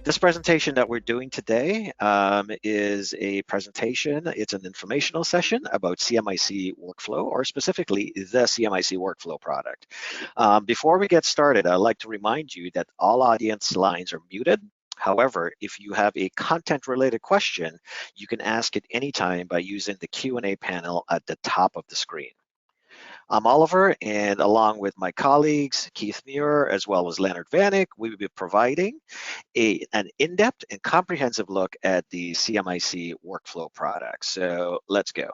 This presentation that we're doing today is a presentation. It's an informational session about CMiC workflow, or specifically the CMiC workflow product. Before we get started, I'd like to remind you that all audience lines are muted. However, if you have a content-related question, you can ask it anytime by using the Q&A panel at the top of the screen. I'm Oliver, and along with my colleagues, Keith Muir, as well as Leonard Vanek, we will be providing an in-depth and comprehensive look at the CMiC workflow product. So let's go.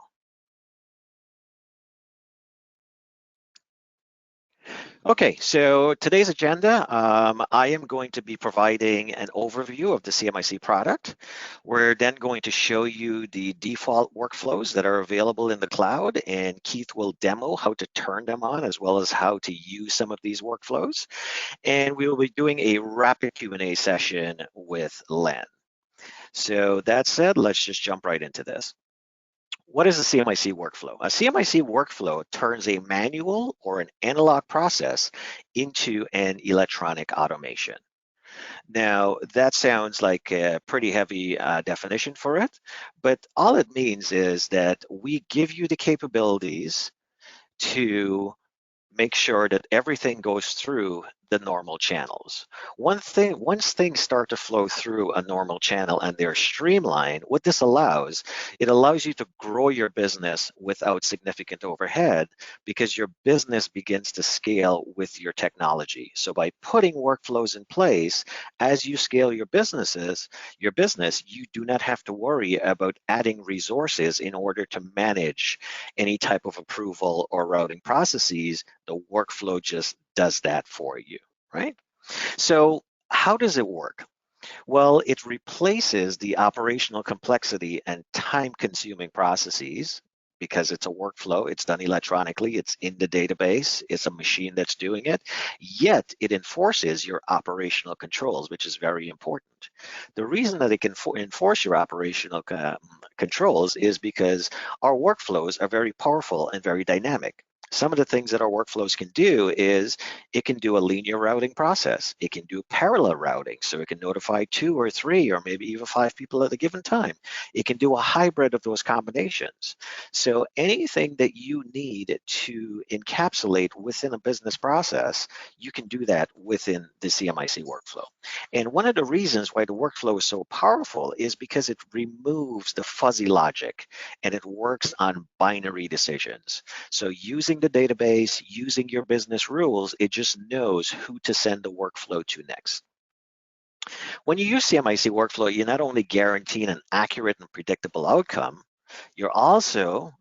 Okay, so today's agenda, I am going to be providing an overview of the CMiC product. We're then going to show you the default workflows that are available in the cloud, and Keith will demo how to turn them on as well as how to use some of these workflows. And we will be doing a rapid Q&A session with Len. So that said, let's just jump right into this. What is a CMiC workflow? A CMiC workflow turns a manual or an analog process into an electronic automation. Now, that sounds like a pretty heavy definition for it, but all it means is that we give you the capabilities to make sure that everything goes through the normal channels. Once things start to flow through a normal channel and they're streamlined, what this allows, it allows you to grow your business without significant overhead because your business begins to scale with your technology. So by putting workflows in place, as you scale your business, you do not have to worry about adding resources in order to manage any type of approval or routing processes. The workflow just does that for you, right? So how does it work? Well, it replaces the operational complexity and time-consuming processes because it's a workflow, it's done electronically, it's in the database, it's a machine that's doing it, yet it enforces your operational controls, which is very important. The reason that it can enforce your operational controls is because our workflows are very powerful and very dynamic. Some of the things that our workflows can do is it can do a linear routing process. It can do parallel routing, so it can notify 2 or 3 or maybe even 5 people at a given time. It can do a hybrid of those combinations. So anything that you need to encapsulate within a business process, you can do that within the CMiC workflow. And one of the reasons why the workflow is so powerful is because it removes the fuzzy logic and it works on binary decisions. So using the database, using your business rules, it just knows who to send the workflow to next. When you use CMiC workflow, you're not only guaranteeing an accurate and predictable outcome, you also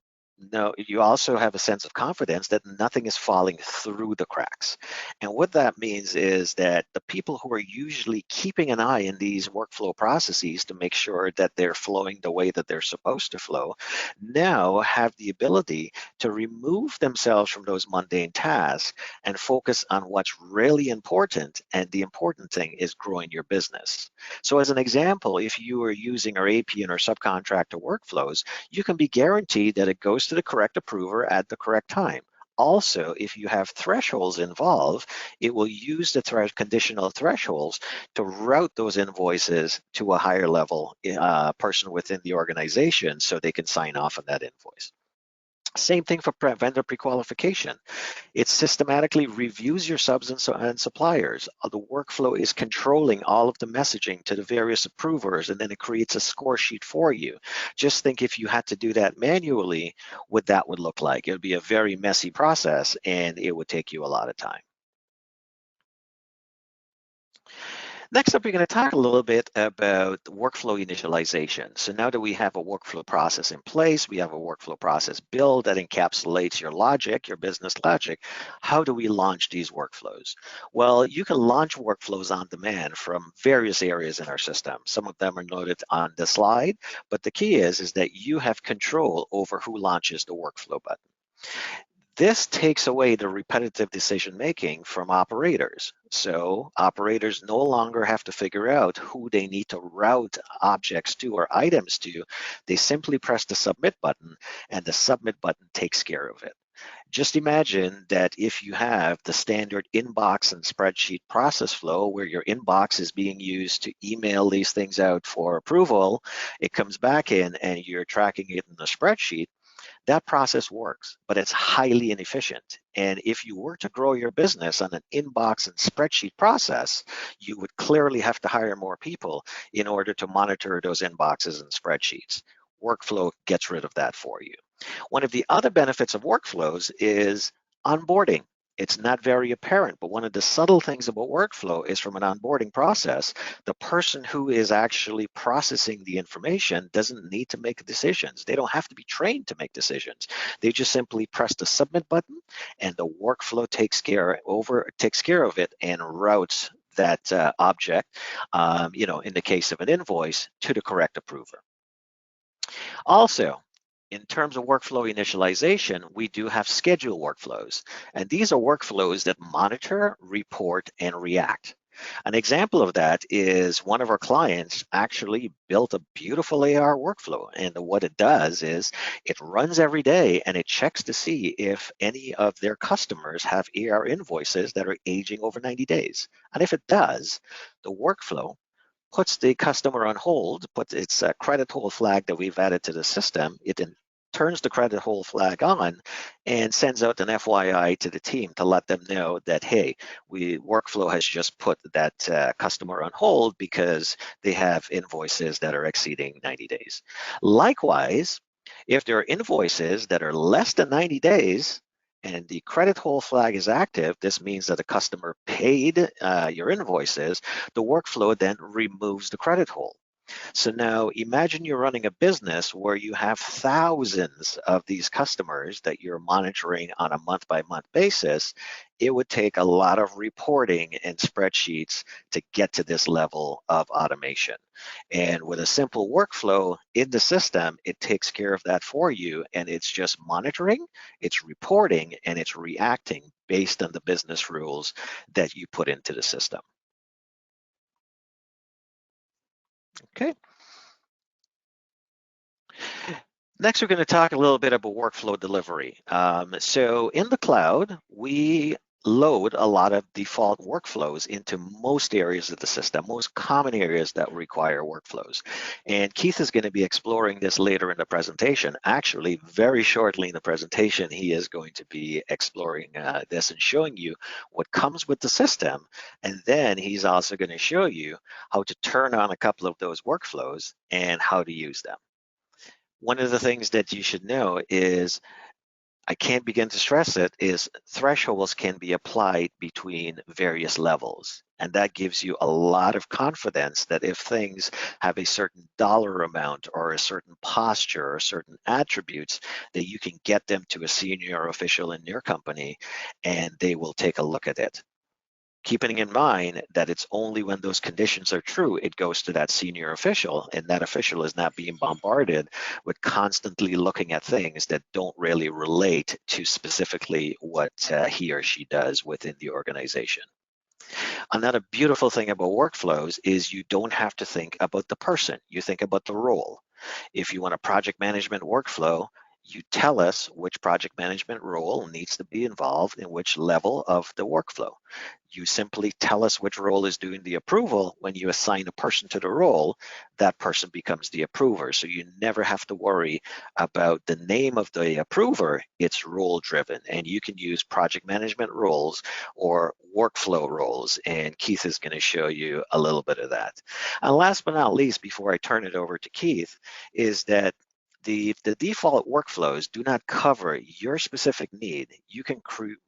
have a sense of confidence that nothing is falling through the cracks. And what that means is that the people who are usually keeping an eye in these workflow processes to make sure that they're flowing the way that they're supposed to flow now have the ability to remove themselves from those mundane tasks and focus on what's really important. And the important thing is growing your business. So as an example, if you are using our AP and our subcontractor workflows, you can be guaranteed that it goes to the correct approver at the correct time. Also, if you have thresholds involved, it will use the conditional thresholds to route those invoices to a higher level person within the organization so they can sign off on that invoice. Same thing for vendor pre-qualification. It systematically reviews your subs and suppliers. The workflow is controlling all of the messaging to the various approvers, and then it creates a score sheet for you. Just think if you had to do that manually, what that would look like. It would be a very messy process, and it would take you a lot of time. Next up, we're going to talk a little bit about workflow initialization. So now that we have a workflow process in place, we have a workflow process built that encapsulates your logic, your business logic, how do we launch these workflows? Well, you can launch workflows on demand from various areas in our system. Some of them are noted on the slide, but the key is that you have control over who launches the workflow button. This takes away the repetitive decision-making from operators. So operators no longer have to figure out who they need to route objects to or items to. They simply press the submit button, and the submit button takes care of it. Just imagine that if you have the standard inbox and spreadsheet process flow where your inbox is being used to email these things out for approval, it comes back in and you're tracking it in the spreadsheet. That process works, but it's highly inefficient. And if you were to grow your business on an inbox and spreadsheet process, you would clearly have to hire more people in order to monitor those inboxes and spreadsheets. Workflow gets rid of that for you. One of the other benefits of workflows is onboarding. It's not very apparent, but one of the subtle things about workflow is from an onboarding process, the person who is actually processing the information doesn't need to make decisions. They don't have to be trained to make decisions. They just simply press the submit button and the workflow takes care of it and routes that object, in the case of an invoice, to the correct approver. Also, in terms of workflow initialization, we do have schedule workflows. And these are workflows that monitor, report, and react. An example of that is one of our clients actually built a beautiful AR workflow. And what it does is it runs every day and it checks to see if any of their customers have AR invoices that are aging over 90 days. And if it does, the workflow puts the customer on hold, puts its credit hold flag that we've added to the system. It then turns the credit hold flag on and sends out an FYI to the team to let them know that, hey, workflow has just put that customer on hold because they have invoices that are exceeding 90 days. Likewise, if there are invoices that are less than 90 days, and the credit hold flag is active, this means that the customer paid your invoices, the workflow then removes the credit hold. So now imagine you're running a business where you have thousands of these customers that you're monitoring on a month-by-month basis. It would take a lot of reporting and spreadsheets to get to this level of automation. And with a simple workflow in the system, it takes care of that for you. And it's just monitoring, it's reporting, and it's reacting based on the business rules that you put into the system. Okay. Next, we're going to talk a little bit about workflow delivery. So in the cloud, we load a lot of default workflows into most areas of the system, most common areas that require workflows. And Keith is going to be exploring this later in the presentation. Actually, very shortly in the presentation, he is going to be exploring this and showing you what comes with the system. And then he's also going to show you how to turn on a couple of those workflows and how to use them. One of the things that you should know is, I can't begin to stress it, is thresholds can be applied between various levels. And that gives you a lot of confidence that if things have a certain dollar amount or a certain posture or certain attributes, that you can get them to a senior official in your company and they will take a look at it. Keeping in mind that it's only when those conditions are true, it goes to that senior official, and that official is not being bombarded with constantly looking at things that don't really relate to specifically what he or she does within the organization. Another beautiful thing about workflows is you don't have to think about the person, you think about the role. If you want a project management workflow, you tell us which project management role needs to be involved in which level of the workflow. You simply tell us which role is doing the approval. When you assign a person to the role, that person becomes the approver. So you never have to worry about the name of the approver. It's role driven, and you can use project management roles or workflow roles, and Keith is going to show you a little bit of that. And last but not least, before I turn it over to Keith, is that the default workflows do not cover your specific need. You can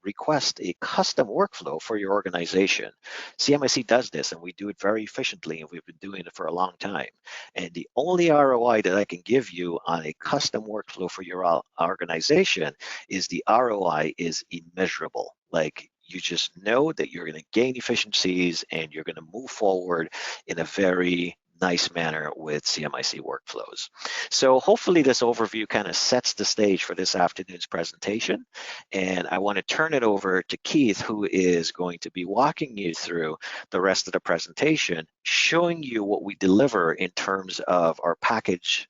request a custom workflow for your organization. CMiC does this, and we do it very efficiently, and we've been doing it for a long time. And the only ROI that I can give you on a custom workflow for your organization is the ROI is immeasurable. Like, you just know that you're going to gain efficiencies and you're going to move forward in a very nice manner with CMiC workflows. So hopefully this overview kind of sets the stage for this afternoon's presentation. And I want to turn it over to Keith, who is going to be walking you through the rest of the presentation, showing you what we deliver in terms of our package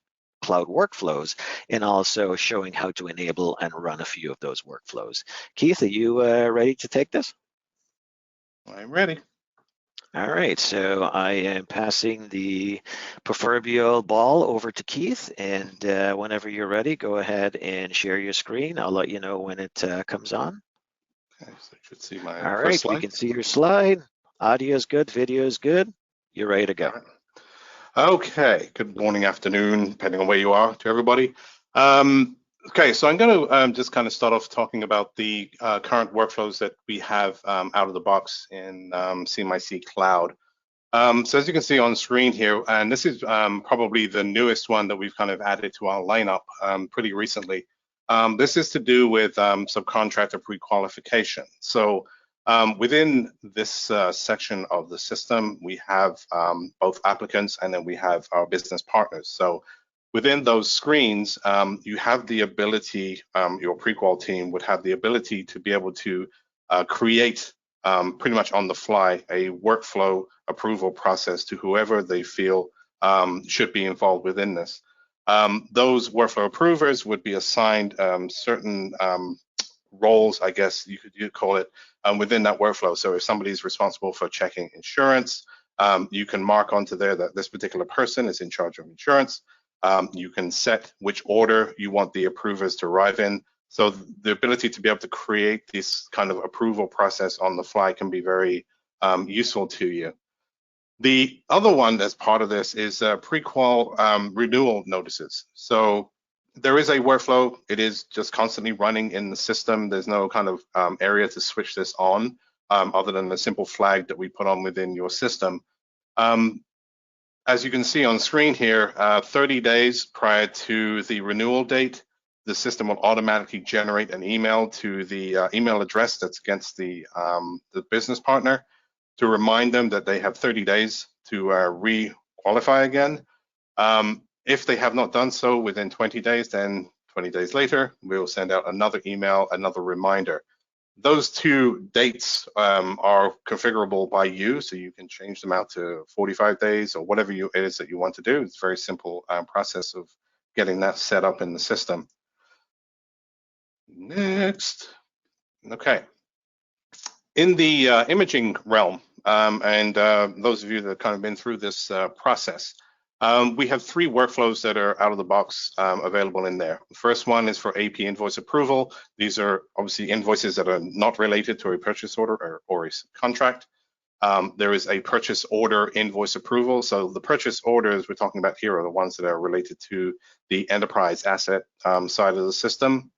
cloud workflows and also showing how to enable and run a few of those workflows. Keith, are you ready to take this? I'm ready. All right, so I am passing the proverbial ball over to Keith, and whenever you're ready, go ahead and share your screen. I'll let you know when it comes on. Okay, so you should see my All first right, slide. we can see your slide. Audio is good, video is good. You're ready to go. All right. Okay, good morning, afternoon, depending on where you are, to everybody. Okay, so I'm going to just kind of start off talking about the current workflows that we have out of the box in CMiC Cloud. So as you can see on screen here, and this is probably the newest one that we've kind of added to our lineup pretty recently. This is to do with subcontractor pre-qualification. So within this section of the system, we have both applicants and then we have our business partners. So within those screens, you have the ability, your pre-qual team would have the ability to be able to create pretty much on the fly a workflow approval process to whoever they feel should be involved within this. Those workflow approvers would be assigned certain roles, I guess you'd call it, within that workflow. So if somebody's responsible for checking insurance, you can mark onto there that this particular person is in charge of insurance. You can set which order you want the approvers to arrive in. So the ability to be able to create this kind of approval process on the fly can be very useful to you. The other one that's part of this is pre-qual renewal notices. So there is a workflow. It is just constantly running in the system. There's no kind of area to switch this on other than the simple flag that we put on within your system. As you can see on screen here, 30 days prior to the renewal date, the system will automatically generate an email to the email address that's against the business partner to remind them that they have 30 days to re-qualify again. If they have not done so within 20 days, then 20 days later, we'll send out another email, another reminder. Those two dates are configurable by you, so you can change them out to 45 days or whatever it is that you want to do. It's a very simple process of getting that set up in the system. Next. Okay. In the imaging realm, and those of you that have kind of been through this process, we have three workflows that are out of the box available in there. The first one is for AP invoice approval. These are obviously invoices that are not related to a purchase order or a contract. There is a purchase order invoice approval. So the purchase orders we're talking about here are the ones that are related to the enterprise asset side of the system.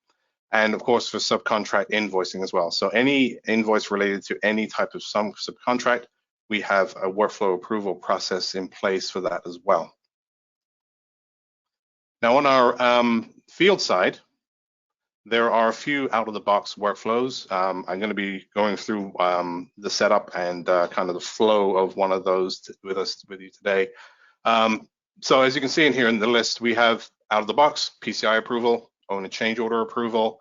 And of course, for subcontract invoicing as well. So any invoice related to any type of subcontract, we have a workflow approval process in place for that as well. Now on our field side, there are a few out-of-the-box workflows. I'm going to be going through the setup and kind of the flow of one of those with you today. So as you can see in here in the list, we have out-of-the-box PCI approval, owner change order approval,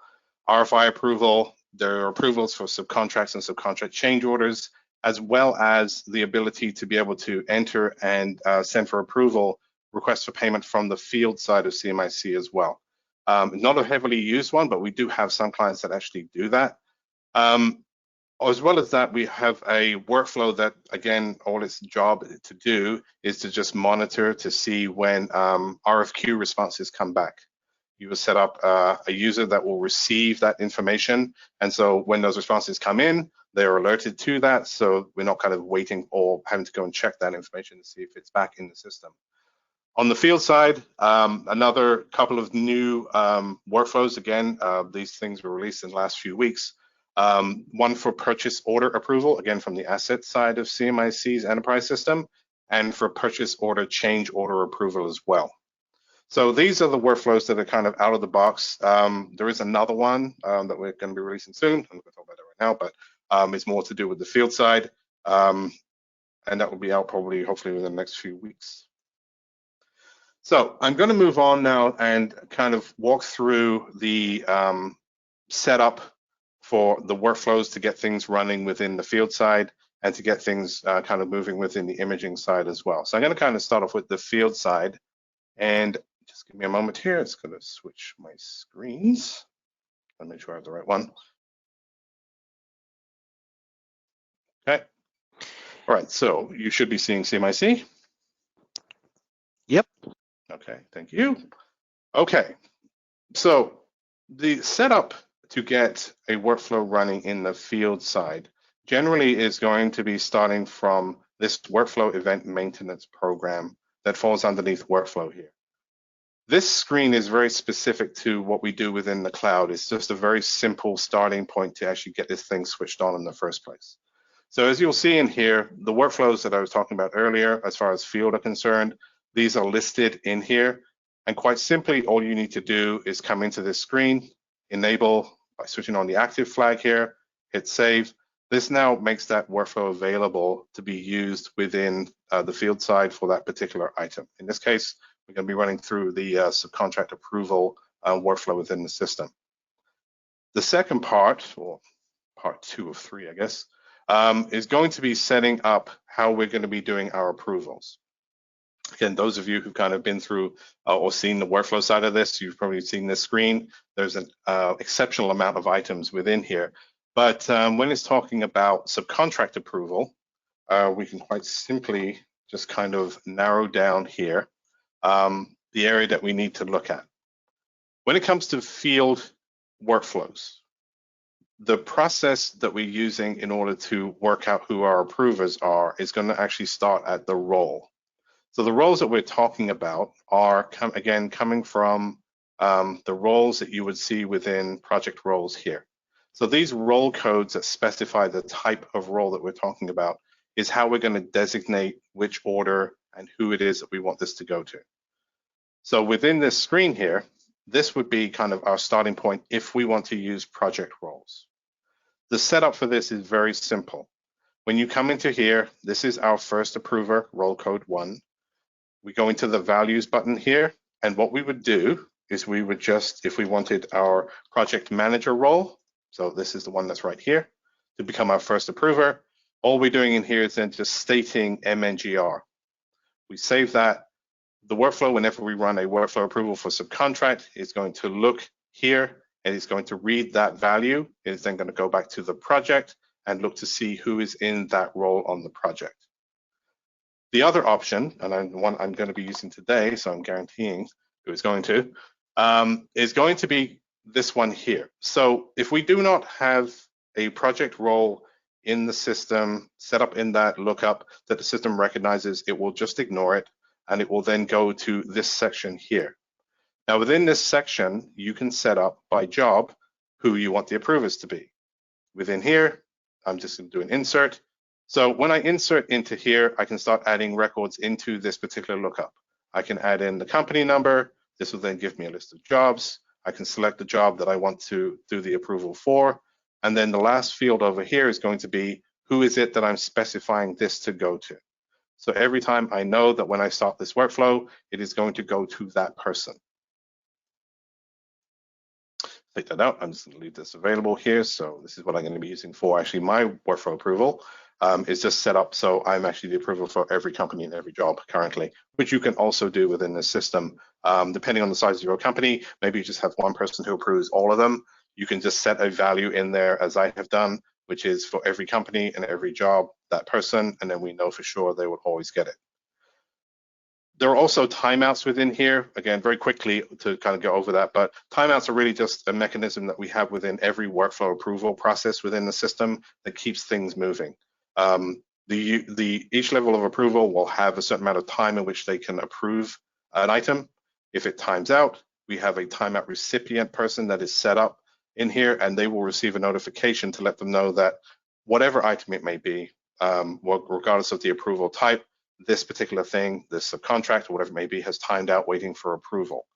RFI approval. There are approvals for subcontracts and subcontract change orders, as well as the ability to be able to enter and send for approval requests for payment from the field side of CMiC as well. Not a heavily used one, but we do have some clients that actually do that. As well as that, we have a workflow that, again, all its job to do is to just monitor to see when RFQ responses come back. You will set up a user that will receive that information. And so when those responses come in, they're alerted to that. So we're not kind of waiting or having to go and check that information to see if it's back in the system. On the field side, another couple of new workflows. Again, these things were released in the last few weeks. One for purchase order approval, again, from the asset side of CMiC's enterprise system, and for purchase order change order approval as well. So these are the workflows that are kind of out of the box. There is another one that we're going to be releasing soon. I'm not going to talk about it right now, but it's more to do with the field side. And that will be out probably, hopefully, within the next few weeks. So I'm going to move on now and kind of walk through the setup for the workflows to get things running within the field side and to get things kind of moving within the imaging side as well. So I'm going to kind of start off with the field side and just Just give me a moment here. It's going to switch my screens. I'll make sure I have the right one. Okay. All right, so you should be seeing CMiC. Yep. Okay, thank you. Okay, so the setup to get a workflow running in the field side generally is going to be starting from this workflow event maintenance program that falls underneath workflow here. This screen is very specific to what we do within the cloud. It's just a very simple starting point to actually get this thing switched on in the first place. So as you'll see in here, the workflows that I was talking about earlier, as far as field are concerned, these are listed in here. And quite simply, all you need to do is come into this screen, enable by switching on the active flag here, hit save. This now makes that workflow available to be used within the field side for that particular item. In this case, we're going to be running through the subcontract approval workflow within the system. The second part, or part 2 of 3, I guess, is going to be setting up how we're going to be doing our approvals. Again, those of you who've kind of been through or seen the workflow side of this, you've probably seen this screen. There's an exceptional amount of items within here. But when it's talking about subcontract approval, we can quite simply just kind of narrow down here the area that we need to look at. When it comes to field workflows, the process that we're using in order to work out who our approvers are is going to actually start at the role. So the roles that we're talking about are, again, coming from the roles that you would see within project roles here. So these role codes that specify the type of role that we're talking about is how we're going to designate which order and who it is that we want this to go to. So within this screen here, this would be kind of our starting point if we want to use project roles. The setup for this is very simple. When you come into here, this is our first approver, role code 1. We go into the values button here, and what we would do is we would just, if we wanted our project manager role, so this is the one that's right here, to become our first approver, all we're doing in here is then just stating MNGR. We save that. The workflow, whenever we run a workflow approval for subcontract, is going to look here and it's going to read that value. It's then going to go back to the project and look to see who is in that role on the project. The other option, and the one I'm going to be using today, so I'm guaranteeing who it's going to, is going to be this one here. So if we do not have a project role in the system set up in that lookup that the system recognizes, it will just ignore it, and it will then go to this section here. Now within this section, you can set up by job who you want the approvers to be. Within here, I'm just going to do an insert. So when I insert into here, I can start adding records into this particular lookup. I can add in the company number. This will then give me a list of jobs. I can select the job that I want to do the approval for. And then the last field over here is going to be who is it that I'm specifying this to go to. So every time I know that when I start this workflow, it is going to go to that person. Take that out. I'm just going to leave this available here. So this is what I'm going to be using for actually my workflow approval. Is just set up so I'm actually the approval for every company and every job currently, which you can also do within the system. Depending on the size of your company, maybe you just have one person who approves all of them. You can just set a value in there, as I have done, which is for every company and every job, that person, and then we know for sure they would always get it. There are also timeouts within here. Again, very quickly to kind of go over that, but timeouts are really just a mechanism that we have within every workflow approval process within the system that keeps things moving. Each level of approval will have a certain amount of time in which they can approve an item. If it times out, we have a timeout recipient person that is set up in here, and they will receive a notification to let them know that whatever item it may be, regardless of the approval type, this particular thing, this subcontract or whatever it may be, has timed out waiting for approval.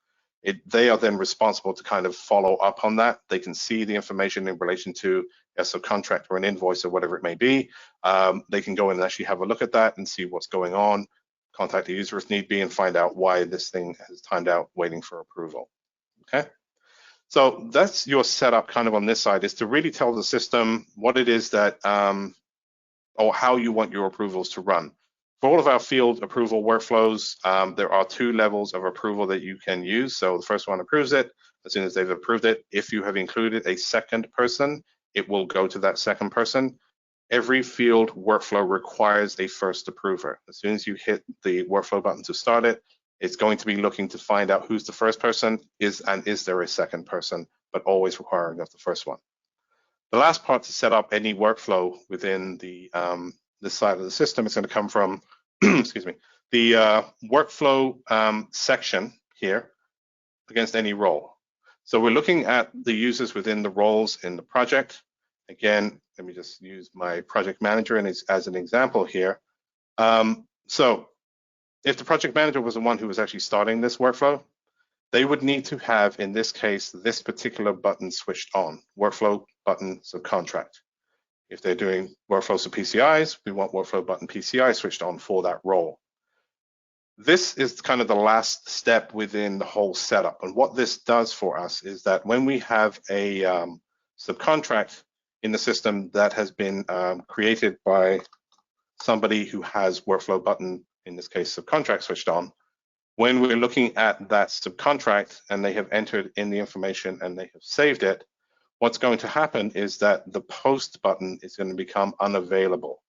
They are then responsible to kind of follow up on that. They can see the information in relation to a subcontract or an invoice or whatever it may be. They can go in and actually have a look at that and see what's going on, contact the user if need be, and find out why this thing has timed out waiting for approval. Okay, so that's your setup kind of on this side, is to really tell the system what it is that, or how you want your approvals to run. For all of our field approval workflows, there are 2 levels of approval that you can use. So the first one approves it. As soon as they've approved it, if you have included a second person, it will go to that second person. Every field workflow requires a first approver. As soon as you hit the workflow button to start it, it's going to be looking to find out who's the first person is there a second person, but always requiring of the first one. The last part to set up any workflow within the this side of the system is going to come from excuse me, the workflow section here against any role. So we're looking at the users within the roles in the project. Again, let me just use my project manager as an example here. So if the project manager was the one who was actually starting this workflow, they would need to have, in this case, this particular button switched on, workflow button subcontract. If they're doing workflows for PCIs, we want workflow button PCI switched on for that role. This is kind of the last step within the whole setup. And what this does for us is that when we have a subcontract in the system that has been created by somebody who has workflow button, in this case, subcontract switched on, when we're looking at that subcontract and they have entered in the information and they have saved it, what's going to happen is that the post button is going to become unavailable.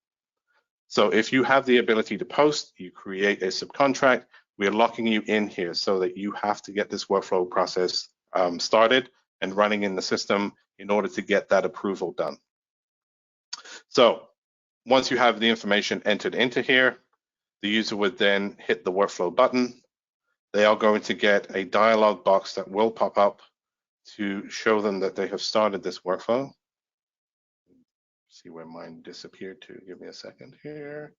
So if you have the ability to post, you create a subcontract, we're locking you in here so that you have to get this workflow process started and running in the system in order to get that approval done. So once you have the information entered into here, the user would then hit the workflow button. They are going to get a dialog box that will pop up to show them that they have started this workflow. See where mine disappeared to. Give me a second here.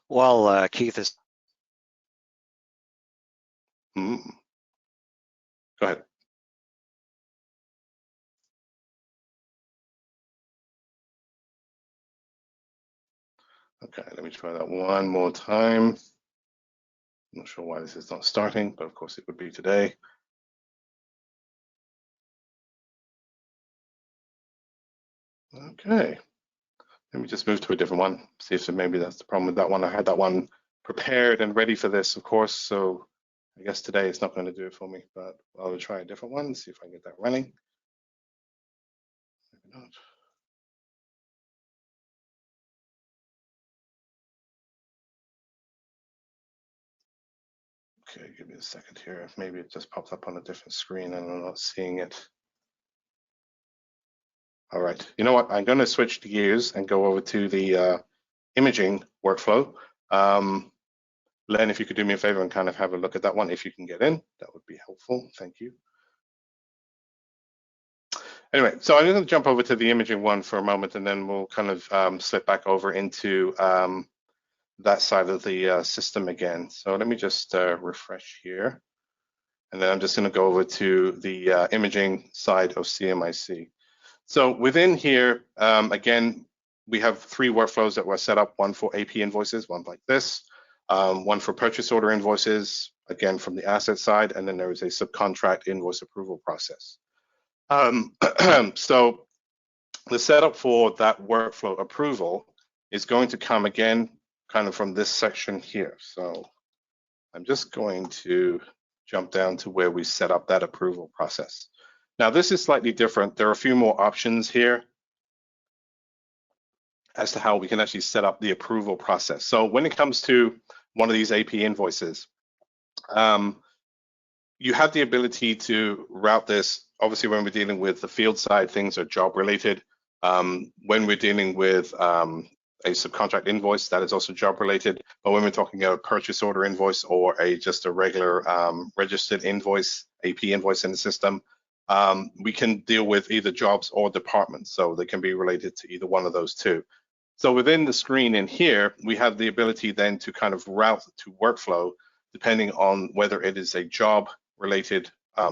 Well, Keith is. Go ahead. Okay, let me try that one more time. I'm not sure why this is not starting, but of course it would be today. Okay, let me just move to a different one, see if maybe that's the problem with that one. I had that one prepared and ready for this, of course, so I guess today it's not going to do it for me, but I'll try a different one, see if I can get that running. Maybe not. Okay, give me a second here. Maybe it just pops up on a different screen and I'm not seeing it. All right, you know what? I'm going to switch gears and go over to the imaging workflow. Len, if you could do me a favor and kind of have a look at that one, if you can get in, that would be helpful. Thank you. Anyway, so I'm going to jump over to the imaging one for a moment, and then we'll kind of slip back over into that side of the system again. So let me just refresh here. And then I'm just going to go over to the imaging side of CMiC. So within here, again, we have 3 workflows that were set up, one for AP invoices, one like this, one for purchase order invoices, again, from the asset side, and then there is a subcontract invoice approval process. So the setup for that workflow approval is going to come again kind of from this section here. So I'm just going to jump down to where we set up that approval process. Now this is slightly different. There are a few more options here as to how we can actually set up the approval process. So when it comes to one of these AP invoices, you have the ability to route this. Obviously, when we're dealing with the field side, things are job related. When we're dealing with a subcontract invoice, that is also job related. But when we're talking about a purchase order invoice or just a regular registered invoice, AP invoice in the system, we can deal with either jobs or departments. So they can be related to either one of those two. So within the screen in here, we have the ability then to kind of route to workflow, depending on whether it is a job related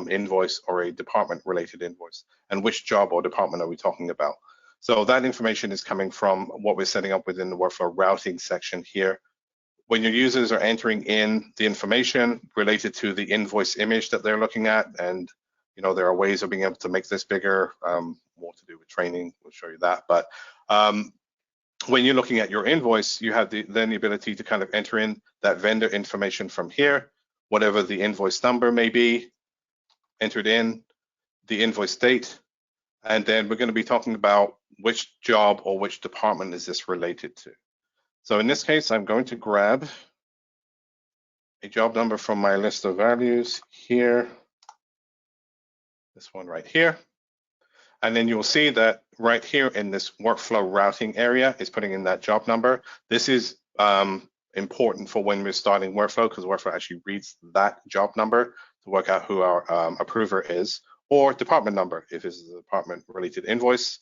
invoice or a department related invoice, and which job or department are we talking about. So that information is coming from what we're setting up within the workflow routing section here. When your users are entering in the information related to the invoice image that they're looking at, and there are ways of being able to make this bigger, more to do with training, we'll show you that. But When you're looking at your invoice, you have then the ability to kind of enter in that vendor information from here, whatever the invoice number may be, entered in, the invoice date, and then we're going to be talking about which job or which department is this related to. So in this case, I'm going to grab a job number from my list of values here, this one right here. And then you'll see that right here in this workflow routing area is putting in that job number. This is important for when we're starting workflow, because workflow actually reads that job number to work out who our approver is, or department number if it's a department related invoice.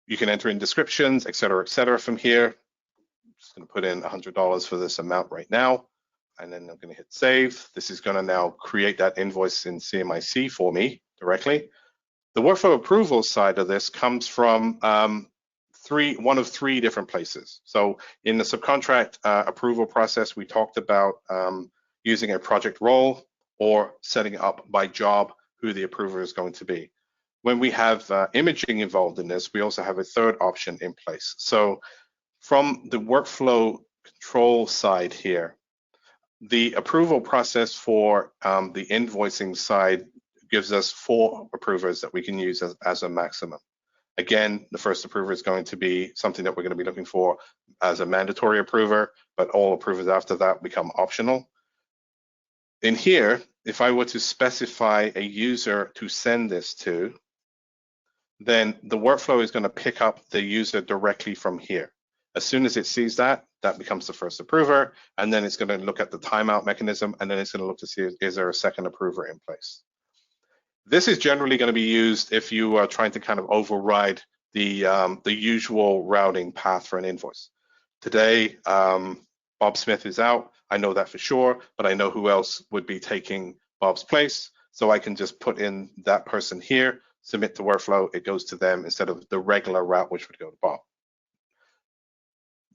You can enter in descriptions, et cetera, from here. I'm just going to put in $100 for this amount right now, and then I'm going to hit save. This is going to now create that invoice in CMiC for me directly. The workflow approval side of this comes from one of three different places. So in the subcontract approval process, we talked about using a project role or setting up by job who the approver is going to be. When we have imaging involved in this, we also have a third option in place. So from the workflow control side here, the approval process for the invoicing side gives us 4 approvers that we can use as a maximum. Again, the first approver is going to be something that we're going to be looking for as a mandatory approver, but all approvers after that become optional. In here, if I were to specify a user to send this to, then the workflow is going to pick up the user directly from here. As soon as it sees that, that becomes the first approver, and then it's going to look at the timeout mechanism, and then it's going to look to see is there a second approver in place. This is generally going to be used if you are trying to kind of override the usual routing path for an invoice. Today, Bob Smith is out. I know that for sure, but I know who else would be taking Bob's place. So I can just put in that person here, submit the workflow, it goes to them instead of the regular route, which would go to Bob.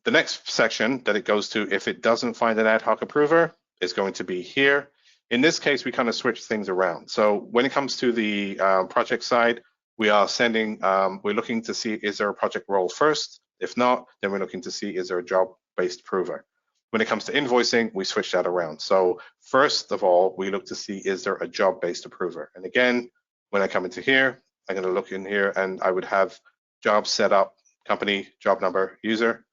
The next section that it goes to, if it doesn't find an ad hoc approver, is going to be here. In this case, we kind of switch things around. So when it comes to the project side, we are sending, we're looking to see, is there a project role first? If not, then we're looking to see, is there a job-based approver? When it comes to invoicing, we switch that around. So first of all, we look to see, is there a job-based approver? And again, when I come into here, I'm going to look in here and I would have job set up, company, job number, user.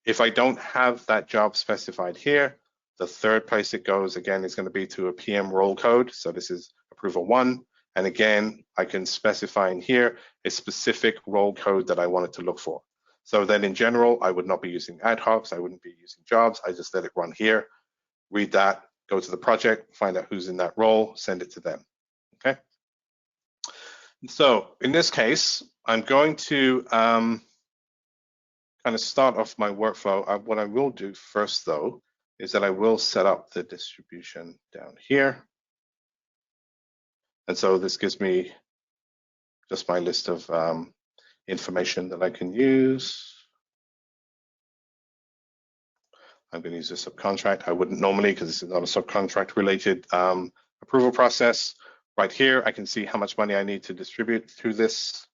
If I don't have that job specified here, the third place it goes, again, is going to be to a PM role code. So this is approval 1. And again, I can specify in here a specific role code that I wanted to look for. So then in general, I would not be using ad hocs. I wouldn't be using jobs. I just let it run here, read that, go to the project, find out who's in that role, send it to them. Okay. So in this case, I'm going to kind of start off my workflow. What I will do first, though, is that I will set up the distribution down here. And so this gives me just my list of information that I can use. I'm going to use a subcontract. I wouldn't normally, because this is not a subcontract related approval process. Right here, I can see how much money I need to distribute through this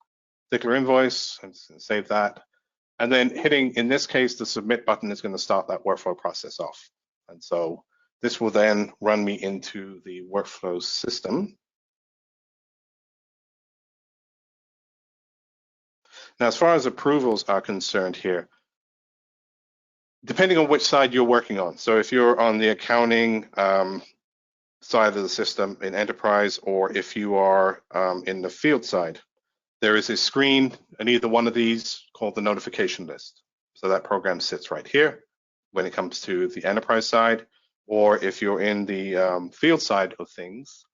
particular invoice. I'm just going to save that. And then hitting, in this case, the submit button is going to start that workflow process off. And so this will then run me into the workflow system. Now, as far as approvals are concerned here, depending on which side you're working on. So if you're on the accounting side of the system in enterprise, or if you are in the field side, there is a screen in either one of these called the notification list. So that program sits right here when it comes to the enterprise side, or if you're in the field side of things,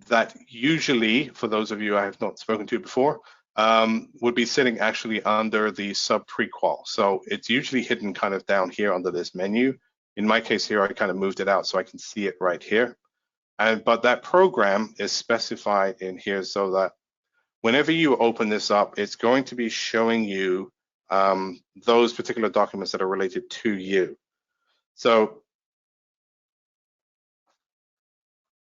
that usually, for those of you I have not spoken to before, would be sitting actually under the sub prequal. So it's usually hidden kind of down here under this menu. In my case here, I kind of moved it out so I can see it right here. But that program is specified in here so that whenever you open this up, it's going to be showing you those particular documents that are related to you. So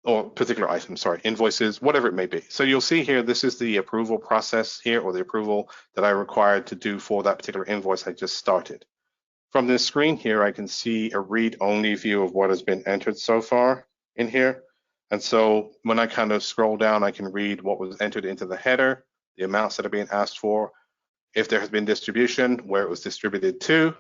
or particular items, sorry, invoices, whatever it may be. So you'll see here, this is the approval process here, or the approval that I required to do for that particular invoice I just started. From this screen here, I can see a read-only view of what has been entered so far in here. And so when I kind of scroll down, I can read what was entered into the header, the amounts that are being asked for, if there has been distribution, where it was distributed to,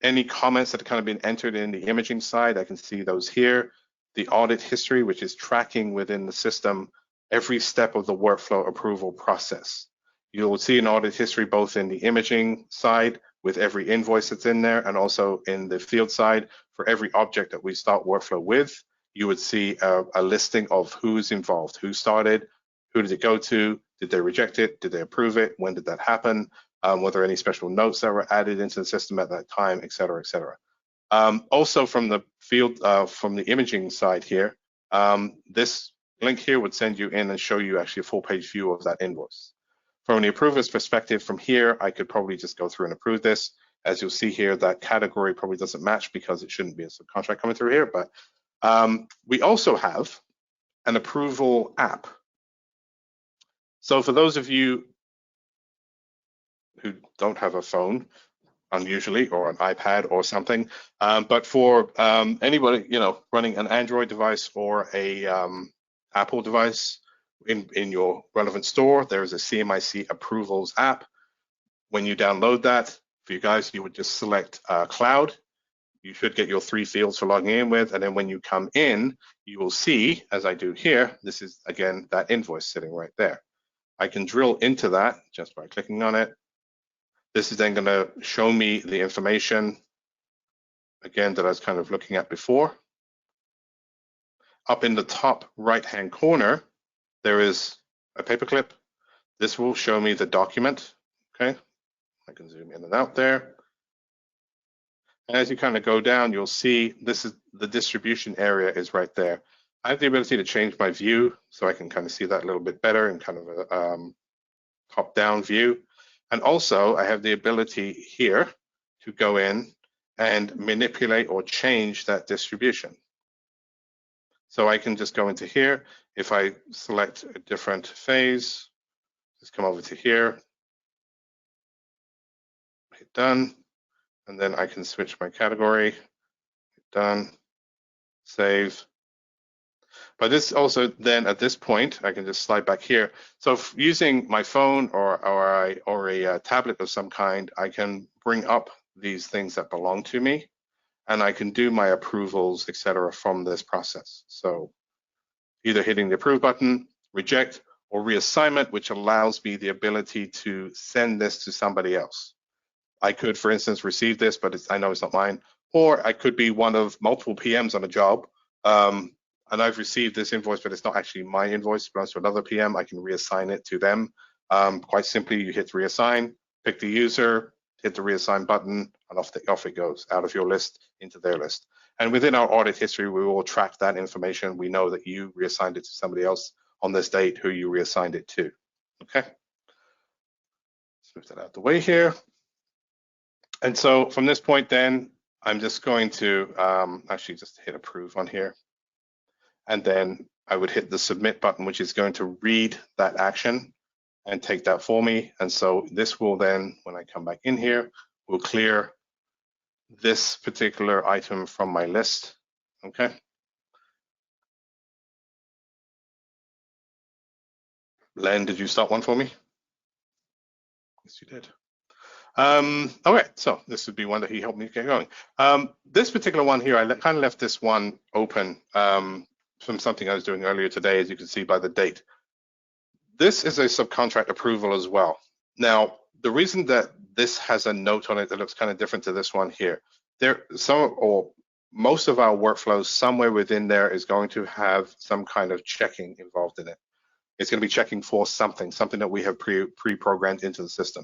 any comments that have kind of been entered in the imaging side, I can see those here. The audit history, which is tracking within the system every step of the workflow approval process. You'll see an audit history both in the imaging side with every invoice that's in there, and also in the field side for every object that we start workflow with. You would see a listing of who's involved, who started, who did it go to, did they reject it, did they approve it, when did that happen, were there any special notes that were added into the system at that time, et cetera, et cetera. Also from the field, from the imaging side here, this link here would send you in and show you actually a full page view of that invoice. From the approver's perspective, from here, I could probably just go through and approve this. As you'll see here, that category probably doesn't match because it shouldn't be a subcontract coming through here, but we also have an approval app. So for those of you who don't have a phone, unusually, or an iPad or something, but for anybody, running an Android device or a Apple device in your relevant store, there is a CMiC Approvals app. When you download that, for you guys, you would just select Cloud. You should get your 3 fields for logging in with, and then when you come in, you will see, as I do here, this is again that invoice sitting right there. I can drill into that just by clicking on it. This is then going to show me the information, again, that I was kind of looking at before. Up in the top right-hand corner, there is a paperclip. This will show me the document, okay? I can zoom in and out there. And as you kind of go down, you'll see this is the distribution area is right there. I have the ability to change my view so I can kind of see that a little bit better in kind of a top-down view. And also I have the ability here to go in and manipulate or change that distribution. So I can just go into here. If I select a different phase, just come over to here, hit done, and then I can switch my category, hit done, save. But this also then at this point, I can just slide back here. So using my phone or a tablet of some kind, I can bring up these things that belong to me, and I can do my approvals, etc., from this process. So either hitting the approve button, reject, or reassignment, which allows me the ability to send this to somebody else. I could, for instance, receive this, but I know it's not mine, or I could be one of multiple PMs on a job. And I've received this invoice, but it's not actually my invoice, it belongs to another PM. I can reassign it to them. Quite simply, you hit reassign, pick the user, hit the reassign button, and off it goes, out of your list into their list. And within our audit history, we will track that information. We know that you reassigned it to somebody else on this date, who you reassigned it to, okay? Let's move that out the way here. And so from this point then, I'm just going to actually just hit approve on here. And then I would hit the submit button, which is going to read that action and take that for me. And so this will then, when I come back in here, will clear this particular item from my list, okay? Len, did you start one for me? Yes, you did. Okay, so this would be one that he helped me get going. This particular one here, I kind of left this one open from something I was doing earlier today, as you can see by the date. This is a subcontract approval as well. Now, the reason that this has a note on it that looks kind of different to this one here, most of our workflows somewhere within there is going to have some kind of checking involved in it. It's going to be checking for something that we have pre-programmed into the system.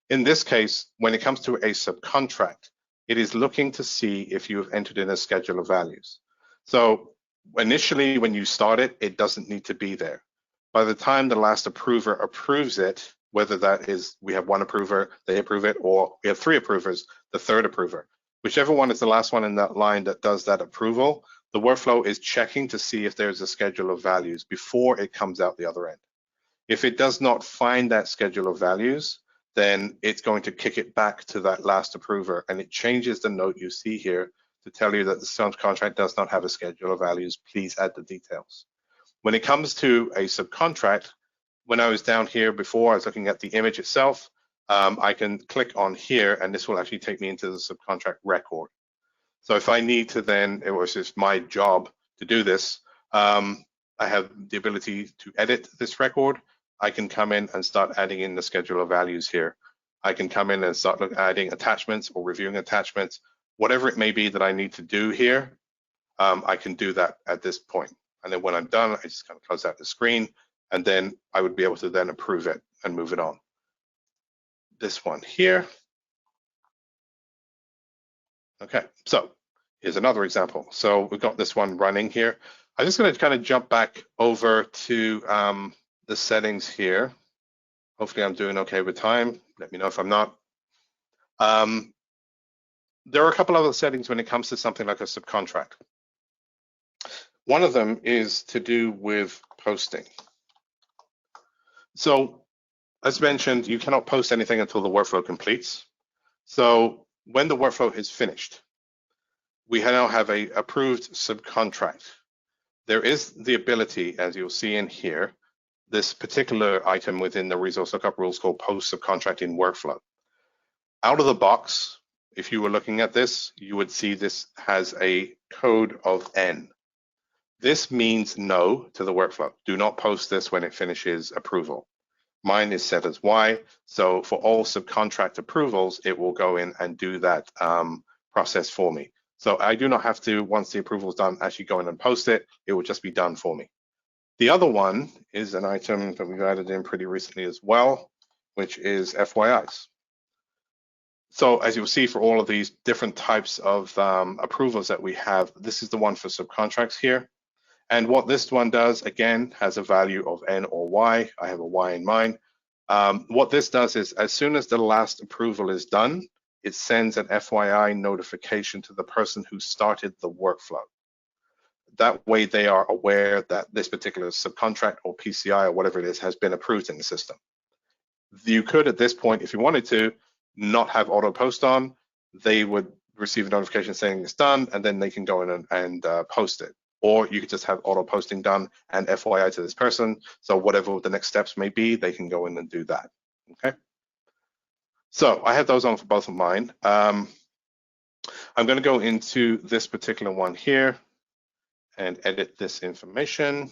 In this case, when it comes to a subcontract, it is looking to see if you have entered in a schedule of values. So initially, when you start it, it doesn't need to be there. By the time the last approver approves it, whether that is we have one approver, they approve it, or we have 3 approvers, the 3rd approver, whichever one is the last one in that line that does that approval, the workflow is checking to see if there's a schedule of values before it comes out the other end. If it does not find that schedule of values, then it's going to kick it back to that last approver, and it changes the note you see here to tell you that the subcontract does not have a schedule of values. Please add the details. When it comes to a subcontract, when I was down here before, I was looking at the image itself. I can click on here, and this will actually take me into the subcontract record. So if I need to then, it was just my job to do this, I have the ability to edit this record. I can come in and start adding in the schedule of values here. I can come in and start adding attachments or reviewing attachments, whatever it may be that I need to do here. I can do that at this point. And then when I'm done, I just kind of close out the screen, and then I would be able to then approve it and move it on. This one here. Okay, so here's another example. So we've got this one running here. I'm just going to kind of jump back over to the settings here. Hopefully I'm doing okay with time. Let me know if I'm not. There are a couple other settings when it comes to something like a subcontract. One of them is to do with posting. So as mentioned, you cannot post anything until the workflow completes. So when the workflow is finished, we now have a approved subcontract. There is the ability, as you'll see in here, this particular item within the resource lookup rules called post subcontracting workflow. Out of the box, if you were looking at this, you would see this has a code of N. This means no to the workflow. Do not post this when it finishes approval. Mine is set as Y, so for all subcontract approvals, it will go in and do that process for me. So I do not have to, once the approval is done, actually go in and post it. It will just be done for me. The other one is an item that we've added in pretty recently as well, which is FYIs. So as you'll see for all of these different types of approvals that we have, this is the one for subcontracts here. And what this one does, again, has a value of N or Y. I have a Y in mine. What this does is, as soon as the last approval is done, it sends an FYI notification to the person who started the workflow. That way they are aware that this particular subcontract or PCI or whatever it is has been approved in the system. You could, at this point, if you wanted to, not have auto post on. They would receive a notification saying it's done, and then they can go in and post it. Or you could just have auto posting done and FYI to this person. So whatever the next steps may be, they can go in and do that. Okay. So I have those on for both of mine. I'm going to go into this particular one here and edit this information.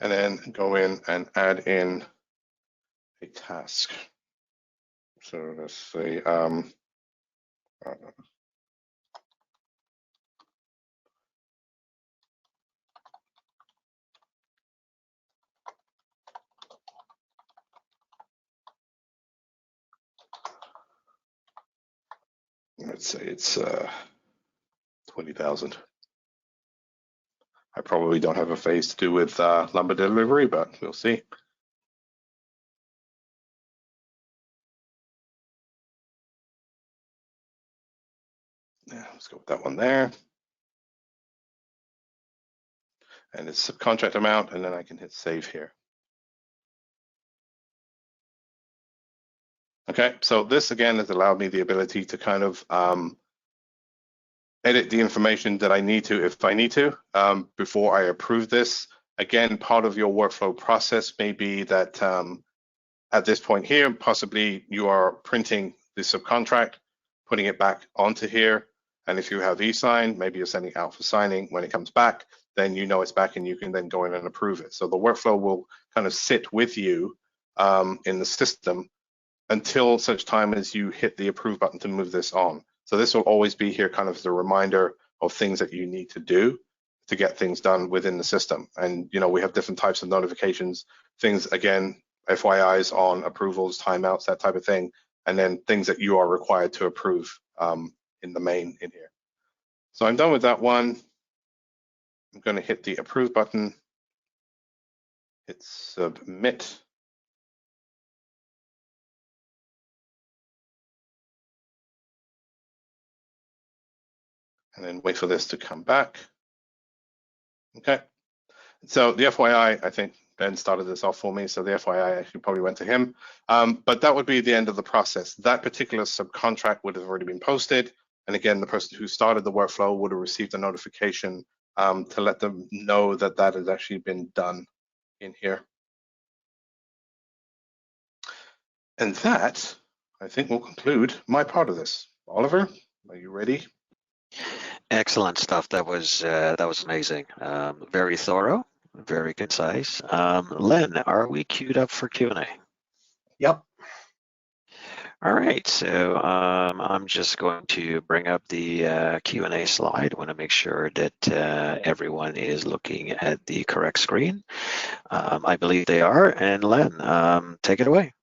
And then go in and add in a task. So let's say, let's say it's 20,000. I probably don't have a phase to do with lumber delivery, but we'll see. Yeah, let's go with that one there. And it's subcontract amount, and then I can hit save here. Okay, so this again has allowed me the ability to kind of edit the information that I need to if I need to before I approve this. Again, part of your workflow process may be that at this point here, possibly you are printing the subcontract, putting it back onto here. And if you have e-sign, maybe you're sending out for signing. When it comes back, then you know it's back and you can then go in and approve it. So the workflow will kind of sit with you in the system until such time as you hit the approve button to move this on. So this will always be here kind of as a reminder of things that you need to do to get things done within the system. And you know, we have different types of notifications, things again, FYIs on approvals, timeouts, that type of thing, and then things that you are required to approve in the main in here. So I'm done with that one. I'm going to hit the approve button, hit submit. and then wait for this to come back. Okay. So the FYI, I think Ben started this off for me, so the FYI actually probably went to him. But that would be the end of the process. That particular subcontract would have already been posted. And again, the person who started the workflow would have received a notification to let them know that that has actually been done in here. And that, I think, will conclude my part of this. Oliver, are you ready? Excellent stuff. That was amazing. Very thorough, very concise. Len, are we queued up for Q&A? Yep. All right, so I'm just going to bring up the Q&A slide. I want to make sure that everyone is looking at the correct screen. I believe they are. And Len, take it away.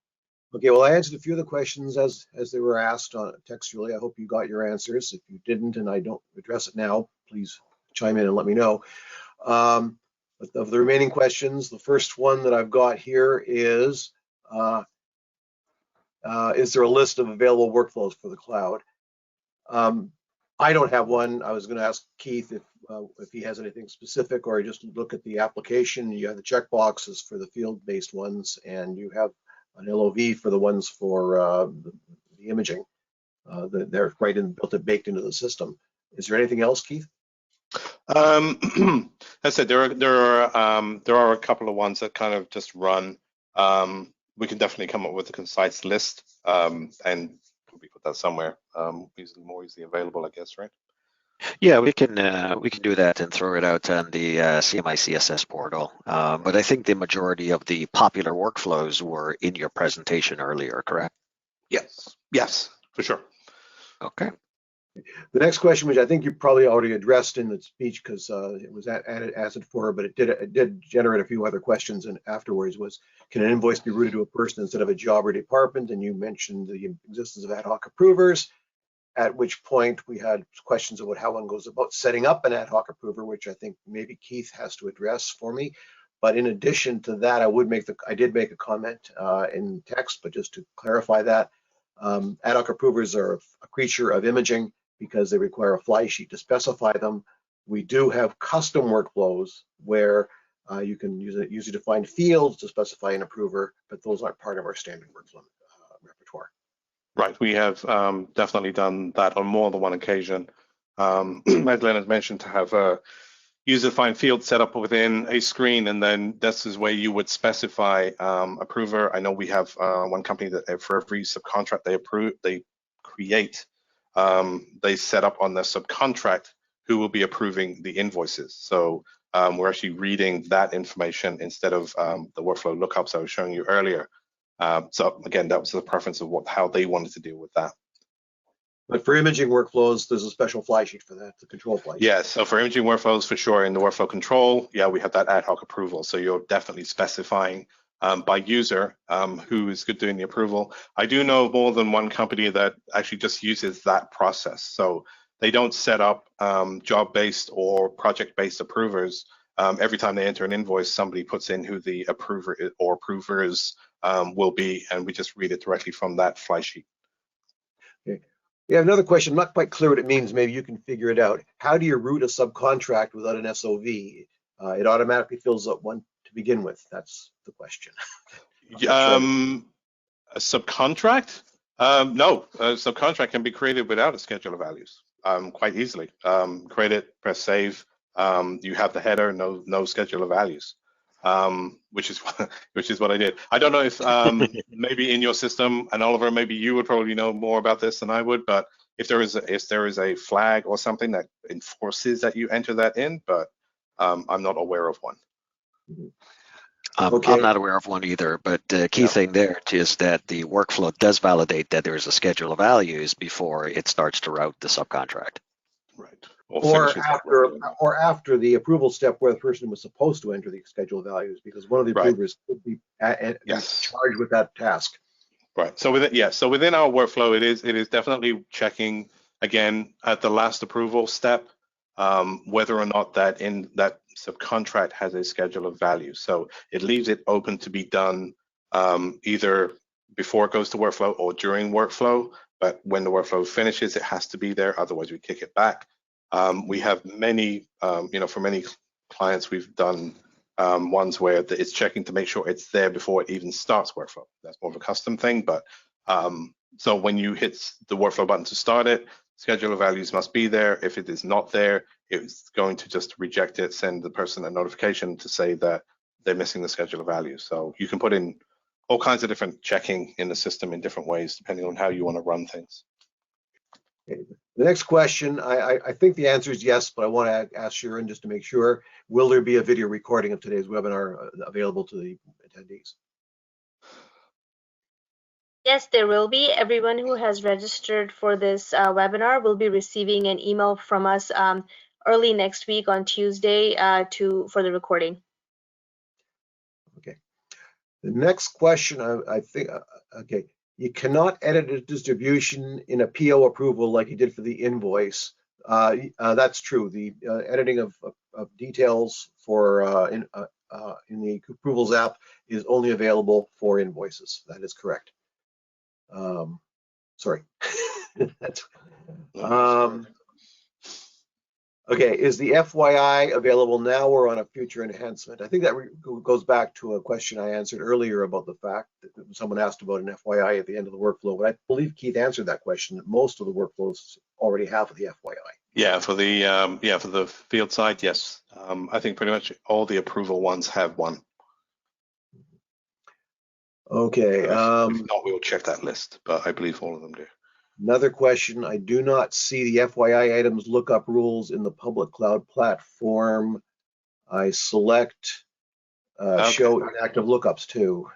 Okay, well, I answered a few of the questions as they were asked textually. I hope you got your answers. If you didn't and I don't address it now, please chime in and let me know. But of the remaining questions, the first one that I've got here is there a list of available workflows for the cloud? I don't have one. I was going to ask Keith if he has anything specific, or just look at the application. You have the checkboxes for the field-based ones, and you have an LOV for the ones for the imaging. They're right baked into the system. Is there anything else, Keith? As I said, there are a couple of ones that kind of just run. We can definitely come up with a concise list and probably put that somewhere. More easily available, I guess, right? Yeah, we can do that and throw it out on the CMiC CSS portal. But I think the majority of the popular workflows were in your presentation earlier, correct? Yes, for sure. Okay. The next question, which I think you probably already addressed in the speech because it was asked for, but it did generate a few other questions and afterwards, was can an invoice be routed to a person instead of a job or department? And you mentioned the existence of ad hoc approvers, at which point we had questions about how one goes about setting up an ad hoc approver, which I think maybe Keith has to address for me. But in addition to that, I did make a comment in text, but just to clarify that, ad hoc approvers are a creature of imaging because they require a fly sheet to specify them. We do have custom workflows where you can use user-defined fields to specify an approver, but those aren't part of our standard workflow repertoire. Right, we have definitely done that on more than one occasion. As Len has mentioned, to have a user-defined field set up within a screen, and then this is where you would specify approver. I know we have one company that for every subcontract they create, they set up on the subcontract who will be approving the invoices. So we're actually reading that information instead of the workflow lookups I was showing you earlier. So again, that was the preference of how they wanted to deal with that. But for imaging workflows, there's a special fly sheet for that, the control fly sheet. Yeah, so for imaging workflows, for sure, in the workflow control, yeah, we have that ad hoc approval. So you're definitely specifying by user who is doing the approval. I do know more than one company that actually just uses that process. So they don't set up job-based or project-based approvers. Every time they enter an invoice, somebody puts in who the approver or approvers will be, and we just read it directly from that fly sheet. Okay. We have another question. I'm not quite clear what it means. Maybe you can figure it out. How do you route a subcontract without an SOV? It automatically fills up one to begin with. That's the question. A subcontract? No, a subcontract can be created without a schedule of values quite easily. Create it, press save. You have the header, no schedule of values, which is what I did. I don't know if maybe in your system, and Oliver, maybe you would probably know more about this than I would, but if there is a flag or something that enforces that you enter that in, but I'm not aware of one. Okay. I'm not aware of one either, but the key thing there is that the workflow does validate that there is a schedule of values before it starts to route the subcontract. Right. Or after the approval step where the person was supposed to enter the schedule of values, because one of the approvers could be charged with that task. Right. So within our workflow, it is definitely checking again at the last approval step whether or not that subcontract has a schedule of values. So it leaves it open to be done either before it goes to workflow or during workflow. But when the workflow finishes, it has to be there. Otherwise, we kick it back. We have many, for many clients, we've done ones where it's checking to make sure it's there before it even starts workflow. That's more of a custom thing, but so when you hit the workflow button to start it, scheduler values must be there. If it is not there, it's going to just reject it, send the person a notification to say that they're missing the scheduler values. So you can put in all kinds of different checking in the system in different ways, depending on how you want to run things. Okay. The next question, I think the answer is yes, but I want to ask Sharon just to make sure. Will there be a video recording of today's webinar available to the attendees? Yes, there will be. Everyone who has registered for this webinar will be receiving an email from us early next week on Tuesday for the recording. Okay. The next question, I think, okay. You cannot edit a distribution in a PO approval like you did for the invoice. That's true. The editing of details for in the approvals app is only available for invoices. That is correct. Sorry. That's, okay, is the FYI available now or on a future enhancement? I think that goes back to a question I answered earlier about the fact that someone asked about an FYI at the end of the workflow, but I believe Keith answered that question, that most of the workflows already have the FYI. Yeah, for the field side, yes. I think pretty much all the approval ones have one. Okay. If not, we'll check that list, but I believe all of them do. Another question, I do not see the FYI items lookup rules in the public cloud platform. I select show inactive lookups too.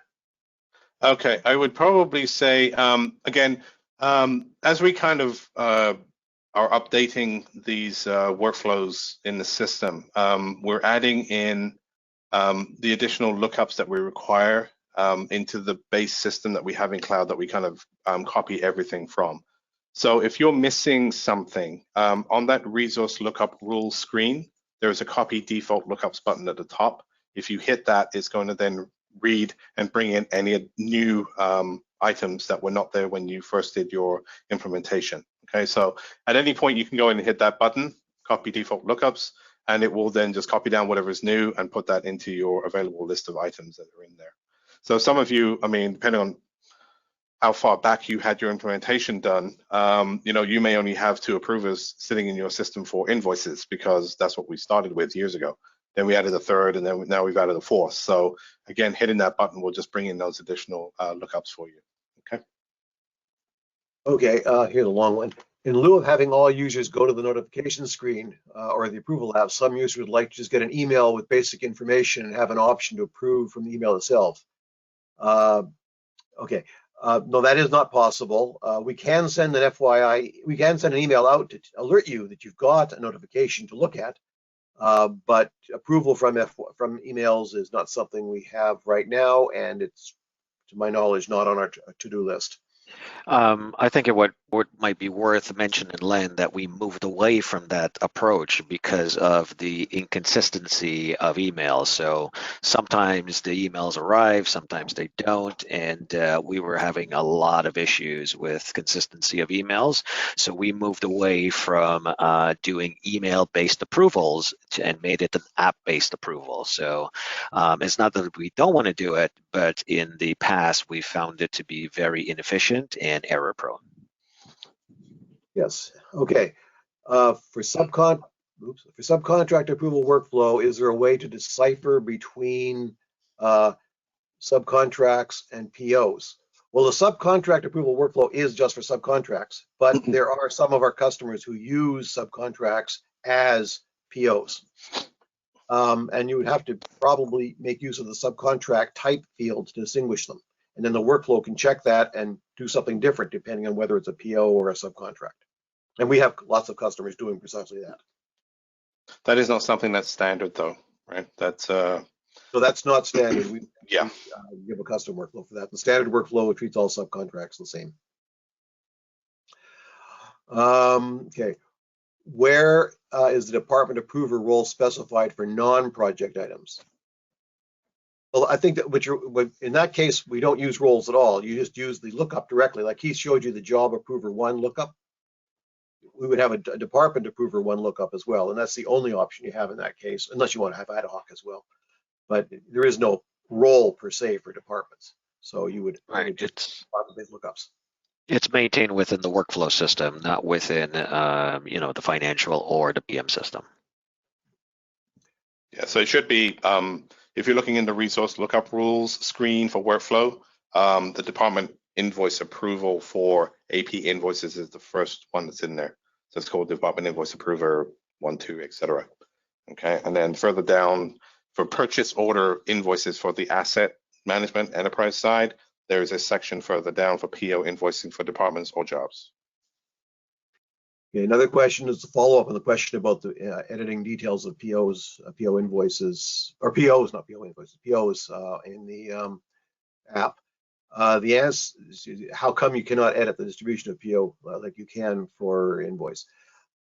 Okay, I would probably say, again, as we kind of are updating these workflows in the system, we're adding in the additional lookups that we require into the base system that we have in cloud that we kind of copy everything from. So if you're missing something, on that resource lookup rules screen, there's a copy default lookups button at the top. If you hit that, it's going to then read and bring in any new items that were not there when you first did your implementation. Okay, so at any point you can go in and hit that button, copy default lookups, and it will then just copy down whatever is new and put that into your available list of items that are in there. So some of you, I mean, depending on how far back you had your implementation done, you may only have 2 approvers sitting in your system for invoices because that's what we started with years ago. Then we added a 3rd, and then now we've added a 4th. So again, hitting that button will just bring in those additional lookups for you. Okay. Okay, here's a long one. In lieu of having all users go to the notification screen or the approval app, some users would like to just get an email with basic information and have an option to approve from the email itself. Okay. No, that is not possible. We can send an FYI, we can send an email out to alert you that you've got a notification to look at, but approval from emails is not something we have right now, and it's, to my knowledge, not on our to-do list. I think it might be worth mentioning, Len, that we moved away from that approach because of the inconsistency of emails. So sometimes the emails arrive, sometimes they don't, and we were having a lot of issues with consistency of emails. So we moved away from doing email-based approvals and made it an app-based approval. So it's not that we don't want to do it, but in the past we found it to be very inefficient and error prone. Yes. Okay. For subcontract approval workflow, is there a way to decipher between subcontracts and POs? Well, the subcontract approval workflow is just for subcontracts, but there are some of our customers who use subcontracts as POs. And you would have to probably make use of the subcontract type field to distinguish them. And then the workflow can check that and do something different depending on whether it's a PO or a subcontract. And we have lots of customers doing precisely that. That is not something that's standard though, right? That's so that's not standard. We give a custom workflow for that. The standard workflow treats all subcontracts the same. Okay. Where is the department approver role specified for non-project items? Well, I think that in that case, we don't use roles at all. You just use the lookup directly. Like he showed you the job approver 1 lookup. we would have a department approver one lookup as well, and that's the only option you have in that case, unless you want to have ad hoc as well. But there is no role per se for departments, so you would just department-based lookups. It's maintained within the workflow system, not within the financial or the PM system. Yeah, so it should be, if you're looking in the resource lookup rules screen for workflow, the department invoice approval for AP invoices is the first one that's in there. So it's called department invoice approver 1, 2, etc. Okay, and then further down for purchase order invoices for the asset management enterprise side, there is a section further down for PO invoicing for departments or jobs. Okay, another question is to follow up on the question about the editing details of POs, PO invoices, or POs, not PO invoices, POs in the app. The answer is, how come you cannot edit the distribution of PO like you can for invoice?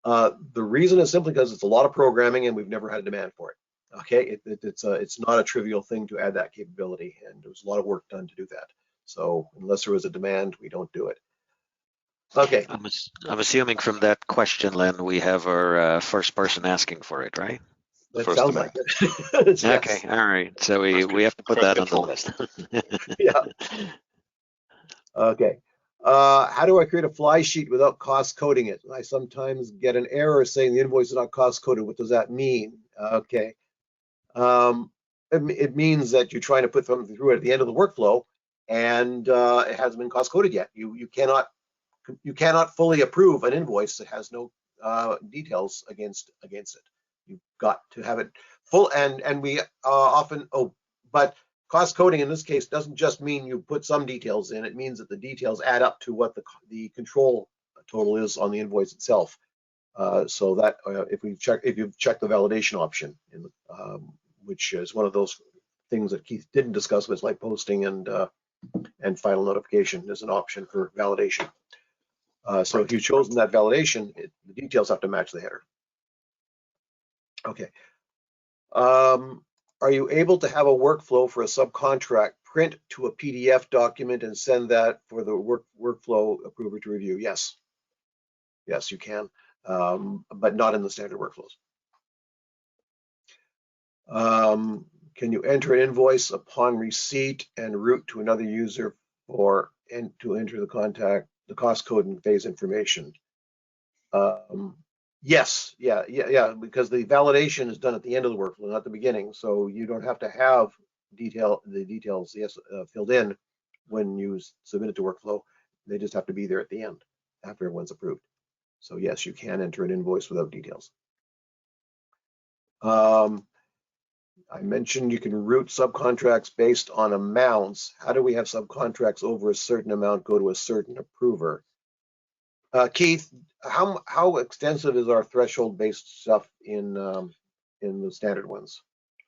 The reason is simply because it's a lot of programming and we've never had a demand for it. Okay, it's not a trivial thing to add that capability, and there was a lot of work done to do that. So unless there was a demand, we don't do it. Okay. I'm assuming from that question, Len, we have our first person asking for it, right? That sounds like it. Yes. Okay, all right. So we have to put that on the list. Yeah. Okay. How do I create a fly sheet without cost coding it? I sometimes get an error saying the invoice is not cost coded. What does that mean? Okay. It means that you're trying to put something through it at the end of the workflow, and it hasn't been cost coded yet. You cannot fully approve an invoice that has no details against it. You've got to have it full, and we often, but cost coding in this case doesn't just mean you put some details in. It means that the details add up to what the control total is on the invoice itself. So that if you've checked the validation option, which is one of those things that Keith didn't discuss, was like posting and final notification is an option for validation. So if you've chosen that validation, the details have to match the header. Okay. Are you able to have a workflow for a subcontract print to a PDF document and send that for the workflow approver to review? Yes. Yes, you can, but not in the standard workflows. Can you enter an invoice upon receipt and route to another user to enter the cost code and phase information? Yes, yeah, because the validation is done at the end of the workflow, not the beginning. So you don't have to have the details filled in when you submit it to workflow. They just have to be there at the end after everyone's approved. So yes, you can enter an invoice without details. I mentioned you can route subcontracts based on amounts. How do we have subcontracts over a certain amount go to a certain approver? Keith, how extensive is our threshold-based stuff in the standard ones?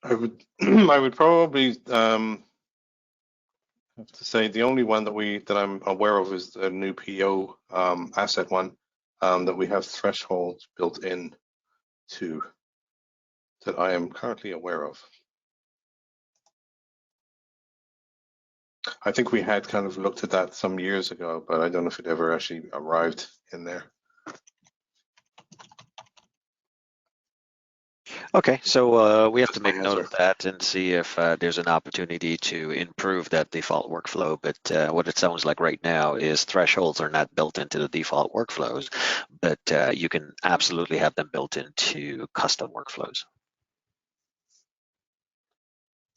I would probably have to say the only one that I'm aware of is the new PO asset one that we have thresholds built in to that I am currently aware of. I think we had kind of looked at that some years ago, but I don't know if it ever actually arrived in there. Okay, so we have to make note of that and see if there's an opportunity to improve that default workflow. But what it sounds like right now is thresholds are not built into the default workflows, but you can absolutely have them built into custom workflows.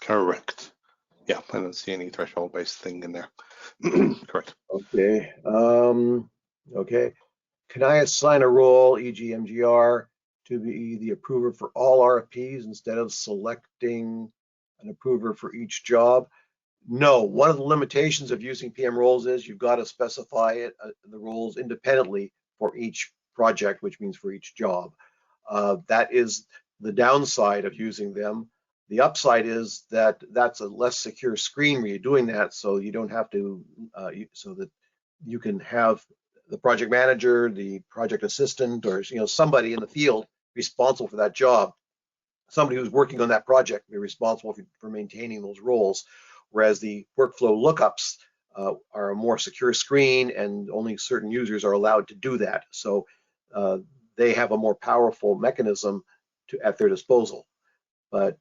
Correct. Yeah, I don't see any threshold-based thing in there. Correct. Okay. Okay. Can I assign a role, e.g. MGR, to be the approver for all RFPs instead of selecting an approver for each job? No. One of the limitations of using PM roles is you've got to specify the roles independently for each project, which means for each job. That is the downside of using them. The upside is that that's a less secure screen where you're doing that, so you don't have to, so that you can have the project manager, the project assistant, or somebody in the field responsible for that job. Somebody who's working on that project be responsible for maintaining those roles, whereas the workflow lookups are a more secure screen, and only certain users are allowed to do that. So they have a more powerful mechanism at their disposal. But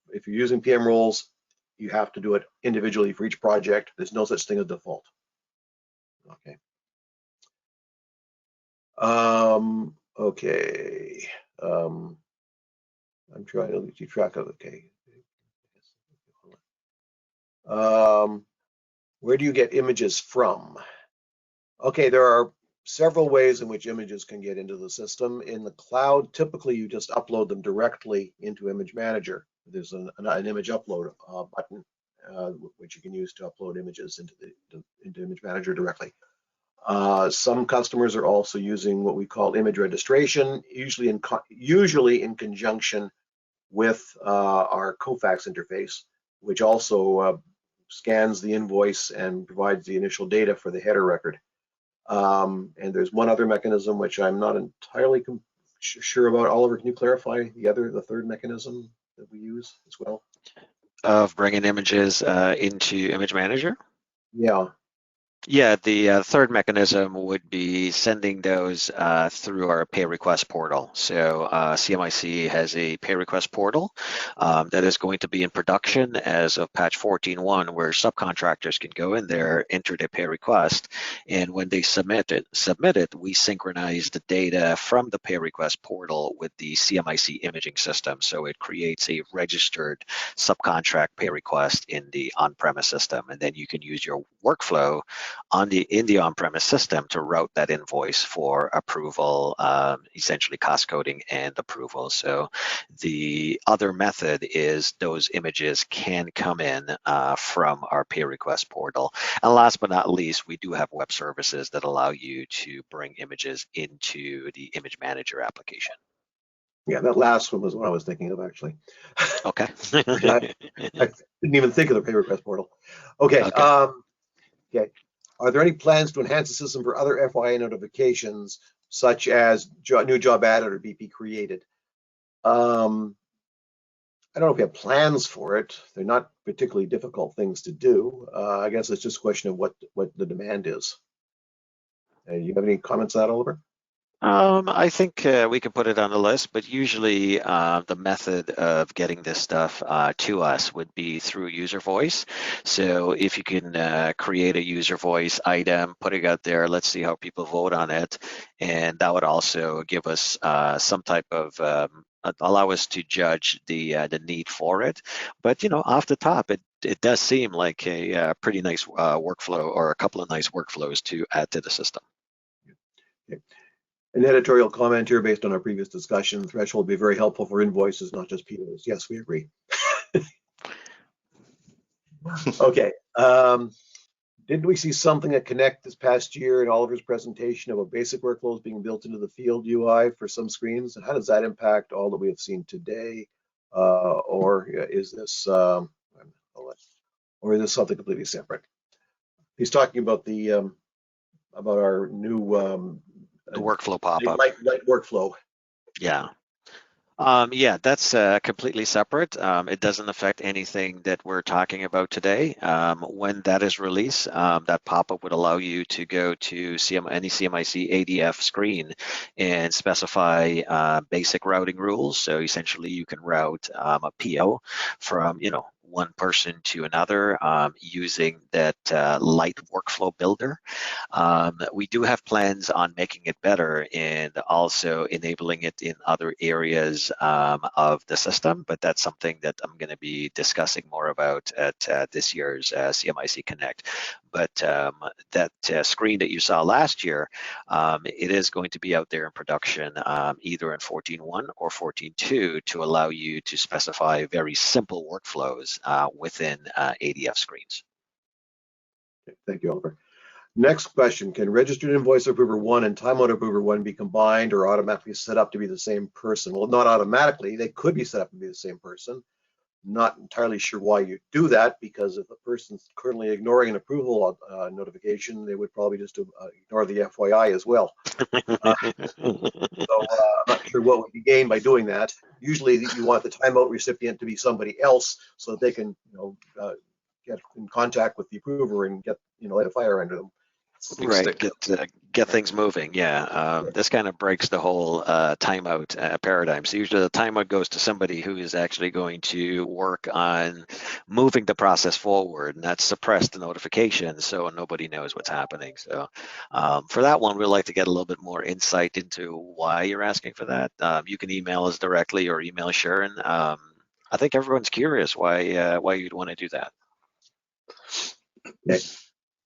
if you're using PM roles, you have to do it individually for each project. There's no such thing as default. Okay. Okay. I'm trying to keep track of it. Okay. Where do you get images from? Okay, there are several ways in which images can get into the system. In the cloud, typically you just upload them directly into Image Manager. There's an image upload button, which you can use to upload images into Image Manager directly. Some customers are also using what we call image registration, usually in conjunction with our Kofax interface, which also scans the invoice and provides the initial data for the header record. And there's one other mechanism which I'm not entirely sure about. Oliver, can you clarify the third mechanism that we use as well? Of bringing images into Image Manager? Yeah. Yeah, the third mechanism would be sending those through our pay request portal. So CMiC has a pay request portal that is going to be in production as of patch 14.1, where subcontractors can go in there, enter their pay request, and when they submit it, we synchronize the data from the pay request portal with the CMiC imaging system. So it creates a registered subcontract pay request in the on-premise system, and then you can use your workflow in the on-premise system to route that invoice for approval, essentially cost coding and approval. So the other method is those images can come in from our pay request portal. And last but not least, we do have web services that allow you to bring images into the Image Manager application. Yeah, that last one was what I was thinking of, actually. Okay. I didn't even think of the pay request portal. Okay. Okay. Are there any plans to enhance the system for other FYI notifications, such as new job added or BP created? I don't know if we have plans for it. They're not particularly difficult things to do. I guess it's just a question of what the demand is. You have any comments on that, Oliver? I think we can put it on the list, but usually the method of getting this stuff to us would be through user voice. So if you can create a user voice item, put it out there, let's see how people vote on it. And that would also give us some type of, allow us to judge the need for it. But, you know, off the top, it does seem like a pretty nice workflow, or a couple of nice workflows to add to the system. Okay. An editorial comment here based on our previous discussion. Threshold would be very helpful for invoices, not just POs. Yes, we agree. Okay. Didn't we see something at Connect this past year in Oliver's presentation about basic workflows being built into the field UI for some screens? And how does that impact all that we have seen today? Or is this something completely separate? He's talking about the about our new The workflow pop-up. Light workflow. Yeah. Yeah, that's completely separate. It doesn't affect anything that we're talking about today. When that is released, that pop-up would allow you to go to any CMiC ADF screen and specify basic routing rules. So essentially, you can route a PO from, you know, one person to another using that light workflow builder. We do have plans on making it better and also enabling it in other areas of the system, but that's something that I'm going to be discussing more about at this year's CMiC Connect. But that screen that you saw last year, it is going to be out there in production either in 14.1 or 14.2 to allow you to specify very simple workflows within ADF screens. Okay, thank you, Oliver. Next question, can Registered Invoice Approver 1 and Timeout Approver 1 be combined or automatically set up to be the same person? Well, not automatically. They could be set up to be the same person. Not entirely sure why you do that, because if a person's currently ignoring an approval notification, they would probably just ignore the FYI as well. So I'm not sure what would be gained by doing that. Usually you want the timeout recipient to be somebody else so that they can, you know, get in contact with the approver and get, you know, light a fire under them. big Right, stick. get things moving. Yeah, this kind of breaks the whole timeout paradigm. So usually the timeout goes to somebody who is actually going to work on moving the process forward, and that's suppress the notification so nobody knows what's happening. So for that one, we'd like to get a little bit more insight into why you're asking for that. You can email us directly or email Sharon. I think everyone's curious why you'd want to do that. Okay.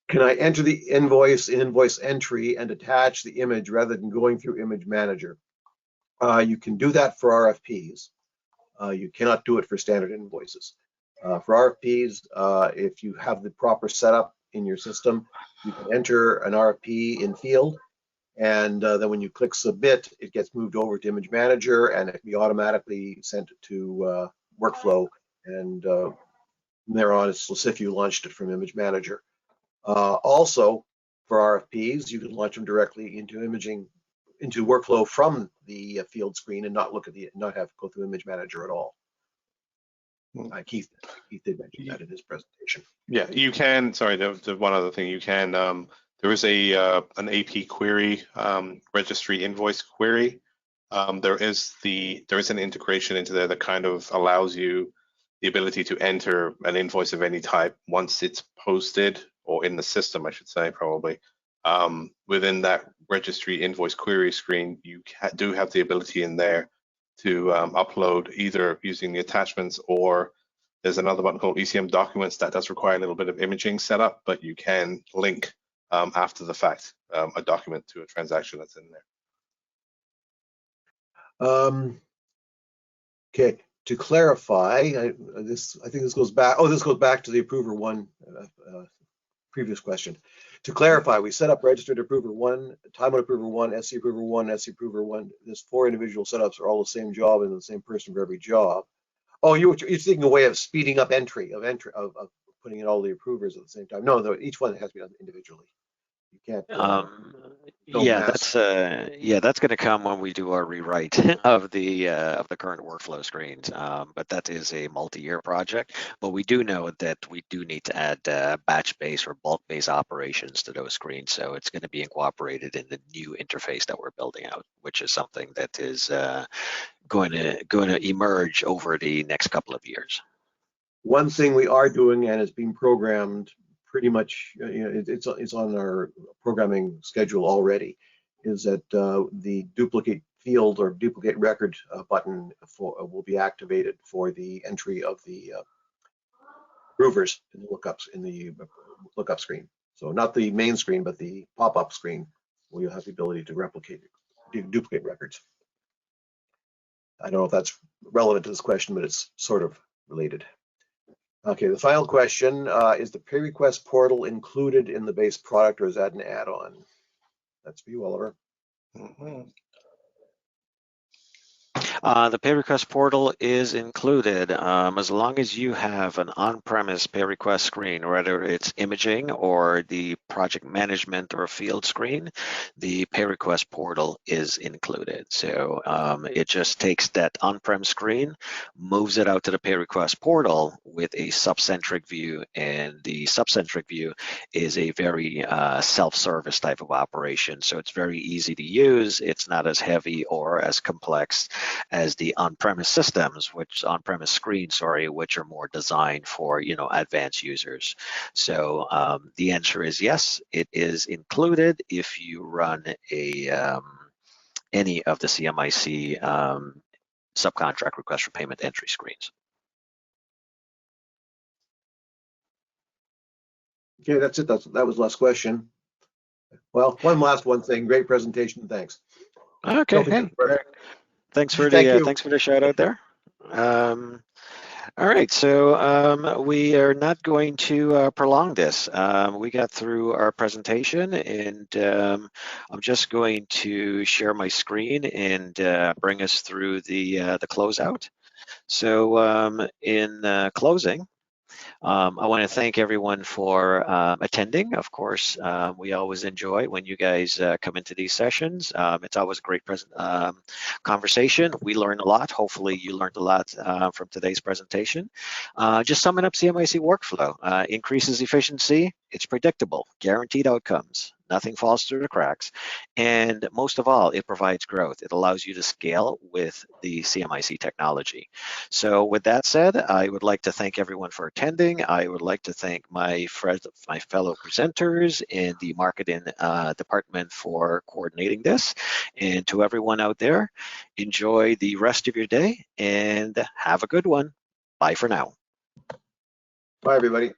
Can I enter the invoice in invoice entry and attach the image rather than going through Image Manager? You can do that for RFPs. You cannot do it for standard invoices. For RFPs, if you have the proper setup in your system, you can enter an RFP in field, and then when you click submit, it gets moved over to Image Manager, and it can be automatically sent to workflow, and from there on, it's as if you launched it from Image Manager. Also, for RFPs, you can launch them directly into workflow from the field screen and not have to go through Image Manager at all. Keith did mention that in his presentation. Yeah, you can. Sorry, the one other thing you can. There is an AP query, registry invoice query. There is an integration into there that kind of allows you the ability to enter an invoice of any type once it's posted, or in the system, I should say, probably. Within that registry invoice query screen, you do have the ability in there to upload either using the attachments, or there's another button called ECM documents that does require a little bit of imaging setup, but you can link after the fact a document to a transaction that's in there. Okay. To clarify, I think this goes back. Oh, this goes back to the Approver 1 previous question. To clarify, we set up Registered Approver 1, Timeout Approver 1, SC Approver 1, SC Approver 1. There's 4 individual setups are all the same job and the same person for every job. Oh, you're thinking a way of speeding up entry of putting in all the approvers at the same time. No, each one has to be done individually. You can't. That's going to come when we do our rewrite of the current workflow screens. But that is a multi-year project. But we do know that we do need to add batch-based or bulk-based operations to those screens. So it's going to be incorporated in the new interface that we're building out, which is something that is going to emerge over the next couple of years. One thing we are doing, and it's being programmed pretty much, it's on our programming schedule already, is that the duplicate field or duplicate record button will be activated for the entry of the approvers in the lookups in the lookup screen. So not the main screen, but the pop-up screen, where you'll have the ability to duplicate records. I don't know if that's relevant to this question, but it's sort of related. Okay, the final question, is the pay request portal included in the base product, or is that an add-on? That's for you, Oliver. The pay request portal is included as long as you have an on-premise pay request screen, whether it's imaging or the project management or field screen. The pay request portal is included. So it just takes that on-prem screen, moves it out to the pay request portal with a subcentric view, and the subcentric view is a very self-service type of operation. So it's very easy to use. It's not as heavy or as complex as the on-premise systems, on-premise screens, which are more designed for advanced users. So the answer is yes, it is included if you run any of the CMiC subcontract request for payment entry screens. Okay, that's it. That was the last question. Well, one thing. Great presentation. Thanks. Okay. Hey, thanks for the shout out there. All right, so we are not going to prolong this. We got through our presentation, and I'm just going to share my screen and bring us through the closeout. So in closing, I want to thank everyone for attending. Of course, we always enjoy when you guys come into these sessions. It's always a great conversation. We learn a lot. Hopefully you learned a lot from today's presentation. Just summing up CMiC workflow, increases efficiency, It's predictable, guaranteed outcomes. Nothing falls through the cracks. And most of all, it provides growth. It allows you to scale with the CMiC technology. So with that said, I would like to thank everyone for attending. I would like to thank my fellow presenters in the marketing department for coordinating this. And to everyone out there, enjoy the rest of your day and have a good one. Bye for now. Bye, everybody.